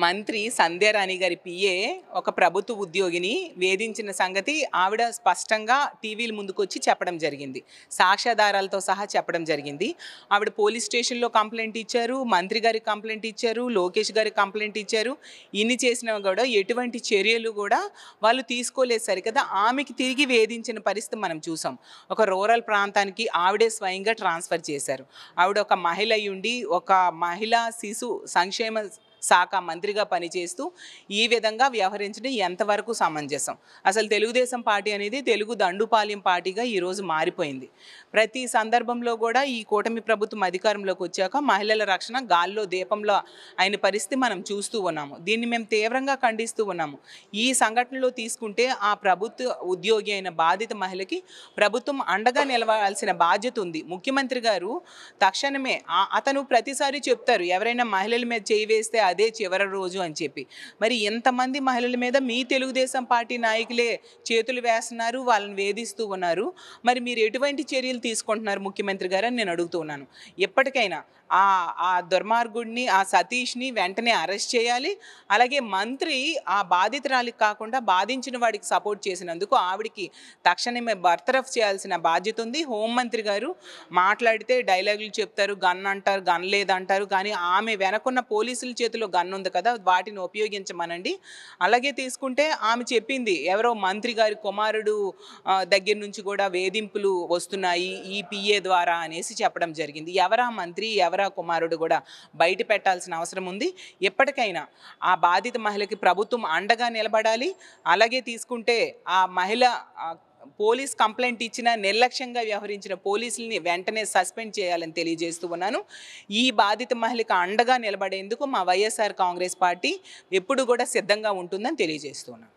మంత్రి సంధ్యారాణి గారి పిఏ ఒక ప్రభుత్వ ఉద్యోగిని వేధించిన సంగతి ఆవిడ స్పష్టంగా టీవీల ముందుకొచ్చి చెప్పడం జరిగింది. సాక్ష్యాధారాలతో సహా చెప్పడం జరిగింది. ఆవిడ పోలీస్ స్టేషన్లో కంప్లైంట్ ఇచ్చారు, మంత్రి గారికి కంప్లైంట్ ఇచ్చారు, లోకేష్ గారికి కంప్లైంట్ ఇచ్చారు. ఇన్ని చేసినా కూడా ఎటువంటి చర్యలు కూడా వాళ్ళు తీసుకోలేదు సరికదా. ఆమెకి తిరిగి వేధించిన పరిస్థితి మనం చూసాం. ఒక రూరల్ ప్రాంతానికి ఆవిడే స్వయంగా ట్రాన్స్ఫర్ చేశారు. ఆవిడ ఒక మహిళ అయ్యుండి ఒక మహిళా శిశు సంక్షేమ శాఖ మంత్రిగా పనిచేస్తూ ఈ విధంగా వ్యవహరించడం ఎంతవరకు సమంజసం? అసలు తెలుగుదేశం పార్టీ అనేది తెలుగు దండుపాలెం పార్టీగా ఈరోజు మారిపోయింది. ప్రతి సందర్భంలో కూడా ఈ కూటమి ప్రభుత్వం అధికారంలోకి వచ్చాక మహిళల రక్షణ గాల్లో దీపంలో అయిన పరిస్థితి మనం చూస్తూ ఉన్నాము. దీన్ని మేము తీవ్రంగా ఖండిస్తూ ఉన్నాము. ఈ సంఘటనలో తీసుకుంటే ఆ ప్రభుత్వ ఉద్యోగి అయిన బాధిత మహిళకి ప్రభుత్వం అండగా నిలవాల్సిన బాధ్యత ఉంది. ముఖ్యమంత్రి గారు తక్షణమే అతను ప్రతిసారి చెప్తారు, ఎవరైనా మహిళల మీద చేయి వేస్తే అదే చివరి రోజు అని చెప్పి. మరి ఎంతమంది మహిళల మీద మీ తెలుగుదేశం పార్టీ నాయకులే చేతులు వేస్తున్నారు, వాళ్ళని వేధిస్తూ ఉన్నారు. మరి మీరు ఎటువంటి చర్యలు తీసుకుంటున్నారు ముఖ్యమంత్రి గారు అని నేను అడుగుతూ ఉన్నాను. ఎప్పటికైనా ఆ దుర్మార్గుడిని, ఆ సతీష్ని వెంటనే అరెస్ట్ చేయాలి. అలాగే మంత్రి ఆ బాధితురాలికి కాకుండా బాధించిన వాడికి సపోర్ట్ చేసినందుకు ఆవిడికి తక్షణమే బర్తరఫ్ చేయాల్సిన బాధ్యత ఉంది. హోంమంత్రి గారు మాట్లాడితే డైలాగులు చెప్తారు, గన్ అంటారు, గన్ లేదంటారు. కానీ ఆమె వెనకున్న పోలీసుల చేతిలో గన్ ఉంది కదా, వాటిని ఉపయోగించమనండి. అలాగే తీసుకుంటే ఆమె చెప్పింది, ఎవరో మంత్రి గారి కుమారుడు దగ్గర నుంచి కూడా వేధింపులు వస్తున్నాయి ఈ పిఏ ద్వారా అనేసి చెప్పడం జరిగింది. ఎవరా మంత్రి, ఎవరా కుమారుడు కూడా బయట పెట్టాల్సిన అవసరం ఉంది. ఎప్పటికైనా ఆ బాధిత మహిళకి ప్రభుత్వం అండగా నిలబడాలి. అలాగే తీసుకుంటే ఆ మహిళ పోలీస్ కంప్లైంట్ ఇచ్చిన నిర్లక్ష్యంగా వ్యవహరించిన పోలీసుల్ని వెంటనే సస్పెండ్ చేయాలని తెలియజేస్తూ ఉన్నాను. ఈ బాధిత మహిళకు అండగా నిలబడేందుకు మా వైఎస్ఆర్ కాంగ్రెస్ పార్టీ ఎప్పుడు కూడా సిద్ధంగా ఉంటుందని తెలియజేస్తున్నాను.